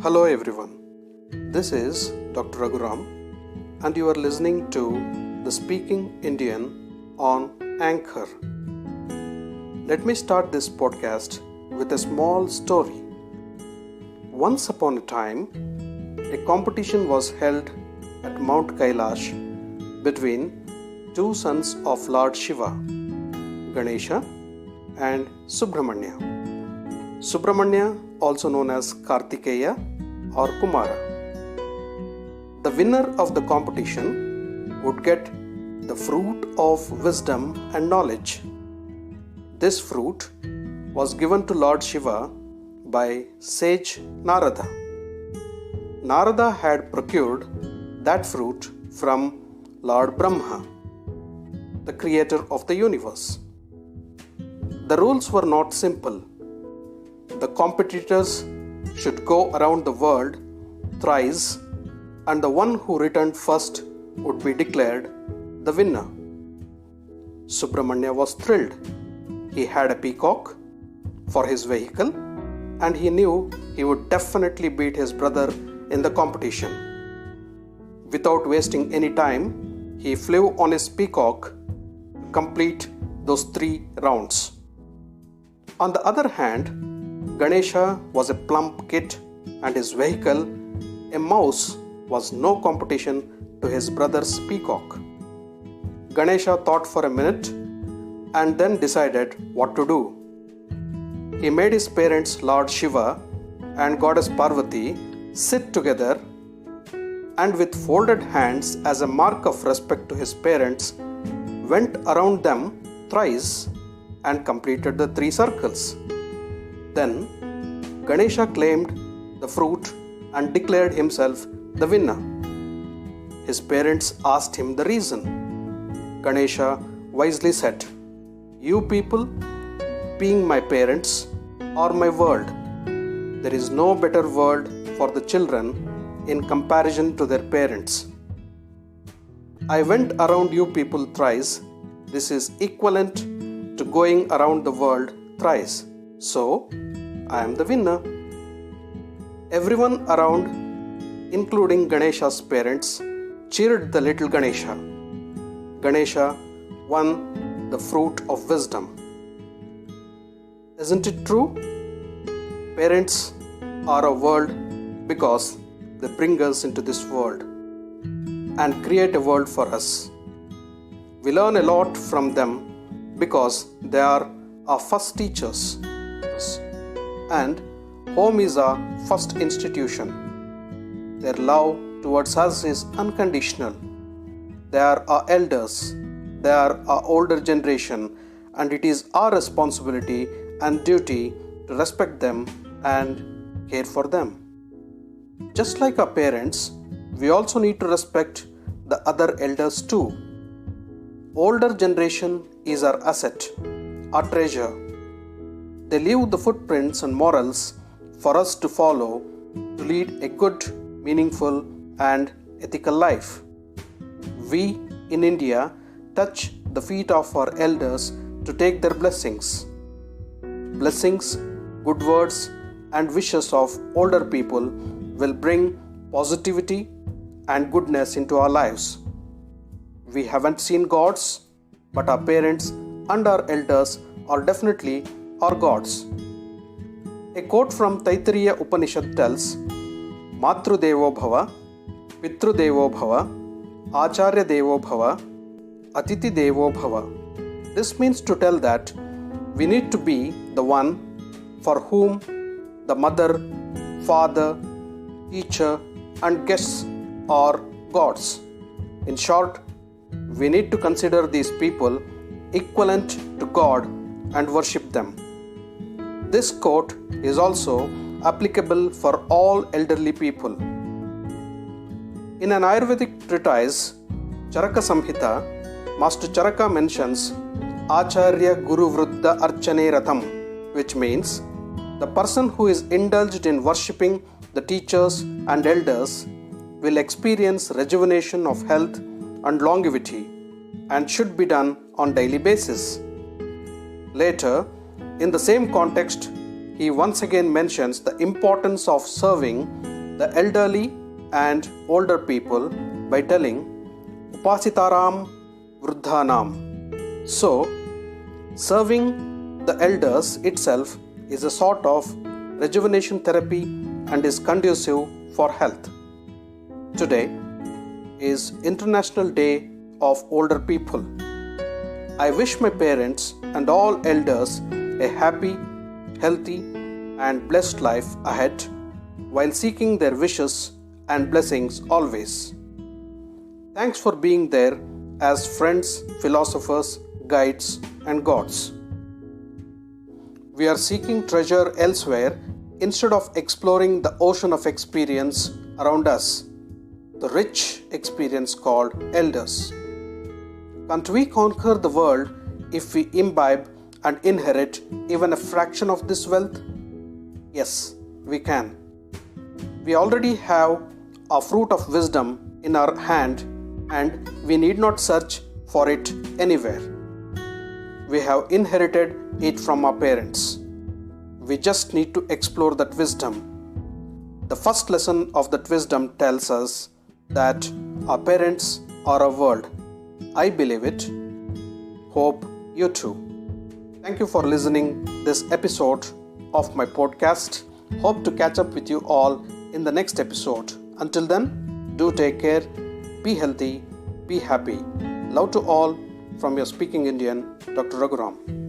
Hello everyone, this is Dr. Raghuram and you are listening to The Speaking Indian on Anchor. Let me start this podcast with a small story. Once upon a time, a competition was held at Mount Kailash between two sons of Lord Shiva, Ganesha and Subramanya. Subramanya, also known as Kartikeya or Kumara. The winner of the competition would get the fruit of wisdom and knowledge. This fruit was given to Lord Shiva by sage Narada. Narada had procured that fruit from Lord Brahma, the creator of the universe. The rules were not simple. The competitors should go around the world thrice, and the one who returned first would be declared the winner. Subramanya was thrilled. He had a peacock for his vehicle, and he knew he would definitely beat his brother in the competition. Without wasting any time, he flew on his peacock to complete those 3 rounds. On the other hand, Ganesha was a plump kid and his vehicle, a mouse, was no competition to his brother's peacock. Ganesha thought for a minute and then decided what to do. He made his parents Lord Shiva and Goddess Parvati sit together and with folded hands as a mark of respect to his parents, went around them thrice and completed the 3 circles. Then Ganesha claimed the fruit and declared himself the winner. His parents asked him the reason. Ganesha wisely said, "You people, being my parents, are my world. There is no better world for the children in comparison to their parents. I went around you people thrice. This is equivalent to going around the world thrice. So, I am the winner." Everyone around, including Ganesha's parents, cheered the little Ganesha. Ganesha won the fruit of wisdom. Isn't it true? Parents are a world because they bring us into this world and create a world for us. We learn a lot from them because they are our first teachers. And home is our first institution. Their love towards us is unconditional. They are our elders. They are our older generation, and it is our responsibility and duty to respect them and care for them. Just like our parents, we also need to respect the other elders too. Older generation is our asset, our treasure. They leave the footprints and morals for us to follow to lead a good, meaningful and ethical life. We in India touch the feet of our elders to take their blessings. Blessings, good words and wishes of older people will bring positivity and goodness into our lives. We haven't seen gods, but our parents and our elders are definitely our gods. A quote from Taittiriya Upanishad tells, "Matru Devo Bhava, Pitru Devo Bhava, Acharya Devo Bhava, Atiti Devo Bhava." This means to tell that we need to be the one for whom the mother, father, teacher and guests are gods. In short, we need to consider these people equivalent to God and worship them. This quote is also applicable for all elderly people. In an Ayurvedic treatise, Charaka Samhita, Master Charaka mentions Acharya Guru Vruddha Archane Ratham, which means the person who is indulged in worshipping the teachers and elders will experience rejuvenation of health and longevity and should be done on daily basis. Later, in the same context, he once again mentions the importance of serving the elderly and older people by telling Upasitaram Vruddhanam. So, serving the elders itself is a sort of rejuvenation therapy and is conducive for health. Today is International Day of Older People. I wish my parents and all elders a happy, healthy and blessed life ahead while seeking their wishes and blessings always. Thanks for being there as friends, philosophers, guides and gods. We are seeking treasure elsewhere instead of exploring the ocean of experience around us, the rich experience called elders. Can't we conquer the world if we imbibe and inherit even a fraction of this wealth? Yes, we can. We already have a fruit of wisdom in our hand and we need not search for it anywhere. We have inherited it from our parents. We just need to explore that wisdom. The first lesson of that wisdom tells us that our parents are our world. I believe it. Hope you too. Thank you for listening this episode of my podcast. Hope to catch up with you all in the next episode. Until then, do take care, be healthy, be happy. Love to all from your Speaking Indian, Dr. Raghuram.